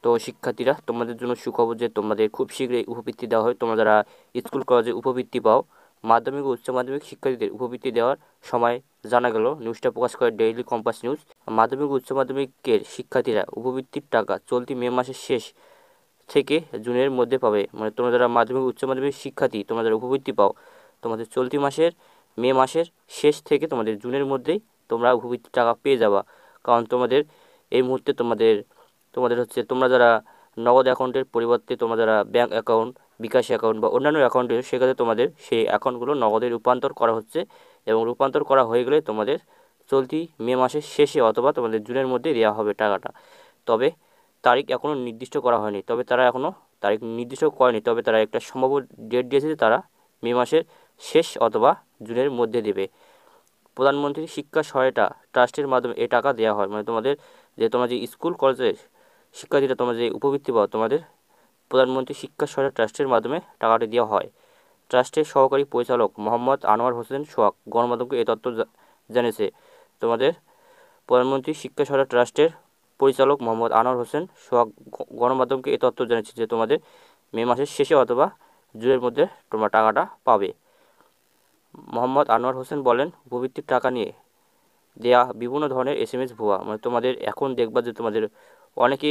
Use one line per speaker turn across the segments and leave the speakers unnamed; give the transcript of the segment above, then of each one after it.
তো শিক্ষার্থীরা, তোমাদের জন্য সুখবর যে তোমাদের খুব শীঘ্রই উপবৃত্তি দেওয়া হয়। তোমরা যারা স্কুল কলেজে উপবৃত্তি পাও, মাধ্যমিক ও উচ্চ মাধ্যমিক শিক্ষার্থীদের উপবৃত্তি দেওয়ার সময় জানা গেল। নিউজটা প্রকাশ করে ডেইলি কম্পাস নিউজ। মাধ্যমিক ও উচ্চ মাধ্যমিকের শিক্ষার্থীরা উপবৃত্তির টাকা চলতি মে মাসের শেষ থেকে জুনের মধ্যে পাবে। মানে তোমরা যারা মাধ্যমিক উচ্চ মাধ্যমিক শিক্ষার্থী, তোমরা যারা উপবৃত্তি পাও, তোমাদের চলতি মাসের মে মাসের শেষ থেকে তোমাদের জুনের মধ্যেই তোমরা উপবৃত্তির টাকা পেয়ে যাবা। কারণ তোমাদের এই মুহূর্তে তোমাদের হচ্ছে, তোমরা যারা নগদ অ্যাকাউন্টের পরিবর্তে তোমরা যারা ব্যাঙ্ক অ্যাকাউন্ট, বিকাশ অ্যাকাউন্ট বা অন্যান্য অ্যাকাউন্টে, সেক্ষেত্রে তোমাদের সেই অ্যাকাউন্টগুলো নগদে রূপান্তর করা হচ্ছে, এবং রূপান্তর করা হয়ে গেলে তোমাদের চলতি মে মাসের শেষে অথবা তোমাদের জুনের মধ্যে দেওয়া হবে টাকাটা। তবে তারিখ এখনও নির্দিষ্ট করা হয়নি, তবে তারা এখনও তারিখ নির্দিষ্ট করেনি, তবে তারা একটা সম্ভাব্য ডেট দিয়েছে যে তারা মে মাসের শেষ অথবা জুনের মধ্যে দেবে। প্রধানমন্ত্রী শিক্ষা সহায়তা ট্রাস্টের মাধ্যমে এই টাকা দেওয়া হয়। মানে তোমরা যে স্কুল কলেজের শিক্ষার্থীরা তোমরা যে উপবৃত্তি পাও, তোমাদের প্রধানমন্ত্রী শিক্ষা সহায়তা ট্রাস্টের মাধ্যমে টাকাটি দেওয়া হয়। ট্রাস্টের সহকারী পরিচালক মোহাম্মদ আনোয়ার হোসেন সোহাগ গণমাধ্যমকে এই তথ্য জানিয়েছে। তোমাদের প্রধানমন্ত্রী শিক্ষা সহায়তা ট্রাস্টের পরিচালক মোহাম্মদ আনোয়ার হোসেন সোহাগ গণমাধ্যমকে এই তথ্য জানিয়েছে যে তোমাদের মে মাসের শেষে অথবা জুনের মধ্যে তোমরা টাকাটা পাবে। মোহাম্মদ আনোয়ার হোসেন বলেন, উপবৃত্তির টাকা নিয়ে দেয়া বিভিন্ন ধরনের এসএমএস ভুয়া। মানে তোমাদের এখন দেখবা যে তোমাদের অনেকে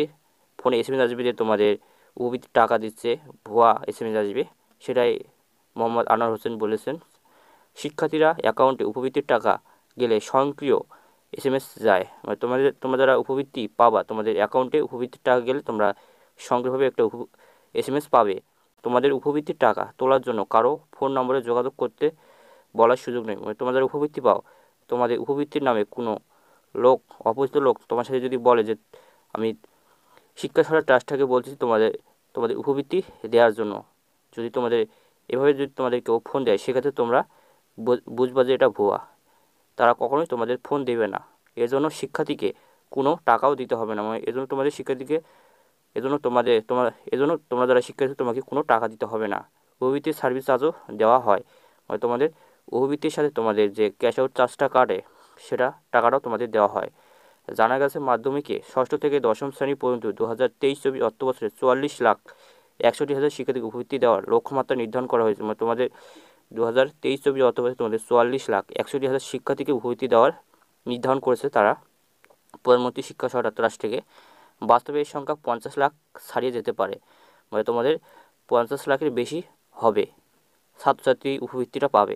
ফোনে এসএমএস আসবে যে তোমাদের উপবৃত্তির টাকা দিচ্ছে, ভুয়া এসএমএস আসবে। সেটাই মোহাম্মদ আনোয়ার হোসেন বলেছেন। শিক্ষার্থীরা অ্যাকাউন্টে উপবৃত্তির টাকা গেলে স্বয়ংক্রিয় এসএমএস যায়। মানে তোমরা যারা উপবৃত্তি পাবা, তোমাদের অ্যাকাউন্টে উপবৃত্তির টাকা গেলে তোমরা সঙ্গেভাবে একটা এসএমএস পাবে। তোমাদের উপবৃত্তির টাকা তোলার জন্য কারো ফোন নম্বরে যোগাযোগ করতে বলার সুযোগ নেই। মানে তোমরা যারা উপবৃত্তি পাও, তোমাদের উপবৃত্তির নামে কোনো অপরিচিত লোক তোমার সাথে যদি বলে যে আমি শিক্ষা সহায়তা ট্রাস্টটাকে বলছি তোমাদের উপবৃত্তি দেওয়ার জন্য, যদি এভাবে যদি তোমাদের কেউ ফোন দেয়, সেক্ষেত্রে তোমরা বুঝবা যে এটা ভুয়া। তারা কখনোই তোমাদের ফোন দেবে না। এজন্য শিক্ষার্থীকে কোনো টাকাও দিতে হবে না। মানে এজন্য তোমরা যারা শিক্ষার্থী, তোমাকে কোনো টাকা দিতে হবে না। উপবৃত্তির সার্ভিস চার্জও দেওয়া হয়। মানে তোমাদের উপবৃত্তির সাথে তোমাদের যে ক্যাশ আউট চার্জটা কাটে, সেটা টাকাটাও তোমাদের দেওয়া হয়। জানা গেছে, মাধ্যমিকে ষষ্ঠ থেকে দশম শ্রেণী পর্যন্ত 2023-24 অর্থবছরে 44,61,000 শিক্ষার্থীকে উপবৃত্তি দেওয়ার লক্ষ্যমাত্রা নির্ধারণ করা হয়েছে। মানে তোমাদের 2023-24 অর্থবছরে তোমাদের 44,61,000 শিক্ষার্থীকে উপবৃত্তি দেওয়ার নির্ধারণ করেছে তারা, প্রধানমন্ত্রী শিক্ষা সহায়তা ট্রাস্ট থেকে। বাস্তবে এই সংখ্যা 50 লাখ ছাড়িয়ে যেতে পারে। মানে তোমাদের 50 লাখের বেশি হবে ছাত্রছাত্রী উপবৃত্তিটা পাবে।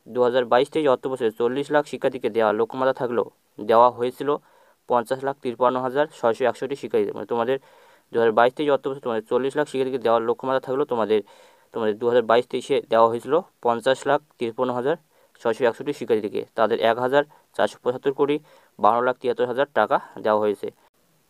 2022-23 অর্থবছরে 40 লাখ শিক্ষার্থীকে দেওয়ার লক্ষ্যমাত্রা থাকলেও দেওয়া হয়েছিল 50,53,661 শিক্ষার্থীদের। মানে তোমাদের 2022-23 অর্থবছরে তোমাদের 40 লাখ শিক্ষার্থীকে দেওয়ার লক্ষ্যমাত্রা থাকলেও তোমাদের 2022-23-এ দেওয়া হয়েছিল 50,53,661 শিক্ষার্থীকে। তাদের 1,475 কোটি 12,73,000 টাকা দেওয়া হয়েছে।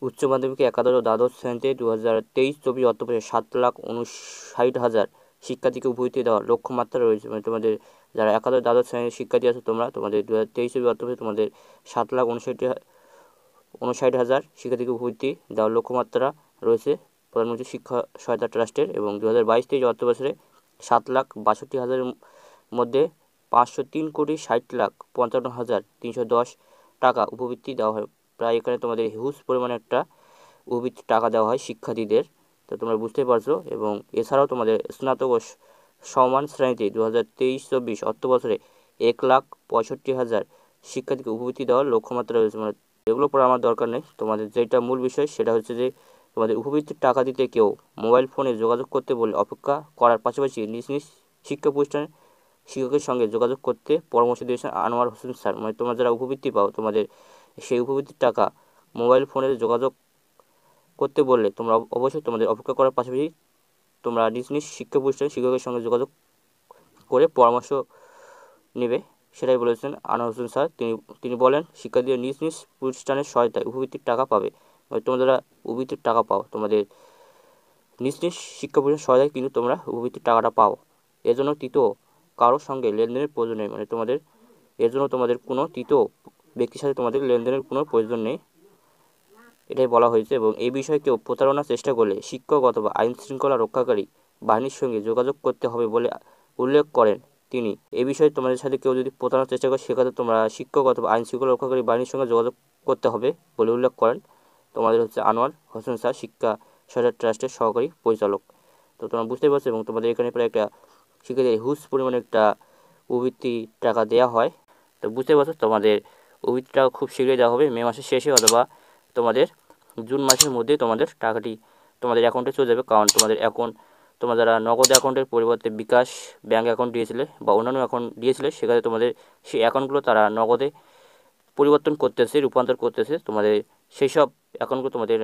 উচ্চ মাধ্যমিকে একাদশ ও দ্বাদশ শ্রেণীতে 2023-24 অর্থবছরে 7,59,000 শিক্ষার্থীকে উপবৃত্তি দেওয়ার লক্ষ্যমাত্রা রয়েছে। মানে তোমাদের যারা একাদশ দ্বাদশ শ্রেণীর শিক্ষার্থী আছে, তোমাদের 2023-24 অর্থবছরে তোমাদের 7,59,000 শিক্ষার্থীকে উপবৃত্তি দেওয়ার লক্ষ্যমাত্রা রয়েছে প্রধানমন্ত্রী শিক্ষা সহায়তা ট্রাস্টের। এবং 2022-23 অর্থবছরে 7,62,000-এর মধ্যে 503,60,55,310 টাকা উপবৃত্তি দেওয়া হয়। প্রায় এখানে তোমাদের হিউজ পরিমাণে একটা উপবৃত্তির টাকা দেওয়া হয় শিক্ষার্থীদের, তো তোমরা বুঝতেই পারছো। এবং এছাড়াও তোমাদের স্নাতক ও সমান শ্রেণীতে 2023-24 অর্থবছরে 1,65,000 শিক্ষার্থীকে উপবৃত্তি দেওয়ার লক্ষ্যমাত্রা রয়েছে। মানে এগুলো পড়া আমার দরকার নেই, তোমাদের যেটা মূল বিষয় সেটা হচ্ছে যে তোমাদের উপবৃত্তির টাকা দিতে কেউ মোবাইল ফোনে যোগাযোগ করতে বলে অপেক্ষা করার পাশাপাশি নিজ নিজ শিক্ষা প্রতিষ্ঠানের শিক্ষকের সঙ্গে যোগাযোগ করতে পরামর্শ দিয়েছেন আনোয়ার হোসেন স্যার। মানে তোমরা যারা উপবৃত্তি পাও, তোমাদের সেই উপবৃত্তির টাকা মোবাইল ফোনে যোগাযোগ করতে বললে তোমরা অবশ্যই তোমাদের অপেক্ষা করার পাশাপাশি তোমরা নিজ নিজ শিক্ষা প্রতিষ্ঠানের শিক্ষকের সঙ্গে যোগাযোগ করে পরামর্শ নেবে, সেটাই বলেছেন আনোয়ার হোসেন স্যার। তিনি বলেন, শিক্ষার্থীরা নিজ নিজ প্রতিষ্ঠানের সহায়তায় উপবৃত্তির টাকা পাবে। তোমরা যারা উপবৃত্তির টাকা পাও, তোমাদের নিজ নিজ শিক্ষা প্রতিষ্ঠানের সহায়তায় কিন্তু তোমরা উপবৃত্তির টাকাটা পাও। এজন্য তৃতীয় কারোর সঙ্গে লেনদেনের প্রয়োজন নেই। মানে তোমাদের কোনো তৃতীয় ব্যক্তির সাথে তোমাদের লেনদেনের কোনো প্রয়োজন নেই, এটাই বলা হয়েছে। এবং এই বিষয়ে কেউ প্রতারণার চেষ্টা করলে শিক্ষক অথবা আইন শৃঙ্খলা রক্ষাকারী বাহিনীর সঙ্গে যোগাযোগ করতে হবে বলে উল্লেখ করেন তিনি। এই বিষয়ে তোমাদের সাথে কেউ যদি প্রতারণার চেষ্টা করে, সেক্ষেত্রে তোমরা শিক্ষক অথবা আইন শৃঙ্খলা রক্ষাকারী বাহিনীর সঙ্গে যোগাযোগ করতে হবে বলে উল্লেখ করেন তোমাদের আনোয়ার হোসেন স্যার, শিক্ষা সাজার ট্রাস্টের সহকারী পরিচালক। তো তোমরা বুঝতে পারছো, এবং তোমাদের এখানে প্রায় একটা শিক্ষার্থীদের হিউজ পরিমাণে একটা উপবৃত্তি টাকা দেওয়া হয়। তো বুঝতে পারছো, তোমাদের উপবৃত্তি টাকা খুব শীঘ্রই দেওয়া হবে, মে মাসের শেষে অথবা তোমাদের জুন মাসের মধ্যে তোমাদের টাকাটি তোমাদের অ্যাকাউন্টে চলে যাবে। কারণ তোমাদের অ্যাকাউন্ট, তোমরা যারা নগদ অ্যাকাউন্টের পরিবর্তে বিকাশ ব্যাঙ্ক অ্যাকাউন্ট দিয়েছিলে বা অন্যান্য অ্যাকাউন্ট দিয়েছিলে, সেখানে তোমাদের সেই অ্যাকাউন্টগুলো তারা নগদে পরিবর্তন করতেছে, রূপান্তর করতেছে। তোমাদের সেই সব অ্যাকাউন্টগুলো তোমাদের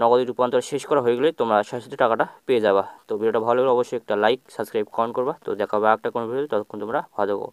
নগদে রূপান্তর শেষ করা হয়ে গেলে তোমরা সাথে সাথে টাকাটা পেয়ে যাবা। তো ভিডিওটা ভালো লাগলে অবশ্যই একটা লাইক, সাবস্ক্রাইব, কমেন্ট করবা। তো দেখা হবে আরেকটা কোনো ভিডিও, ততক্ষণ তোমরা ভালো থাকো।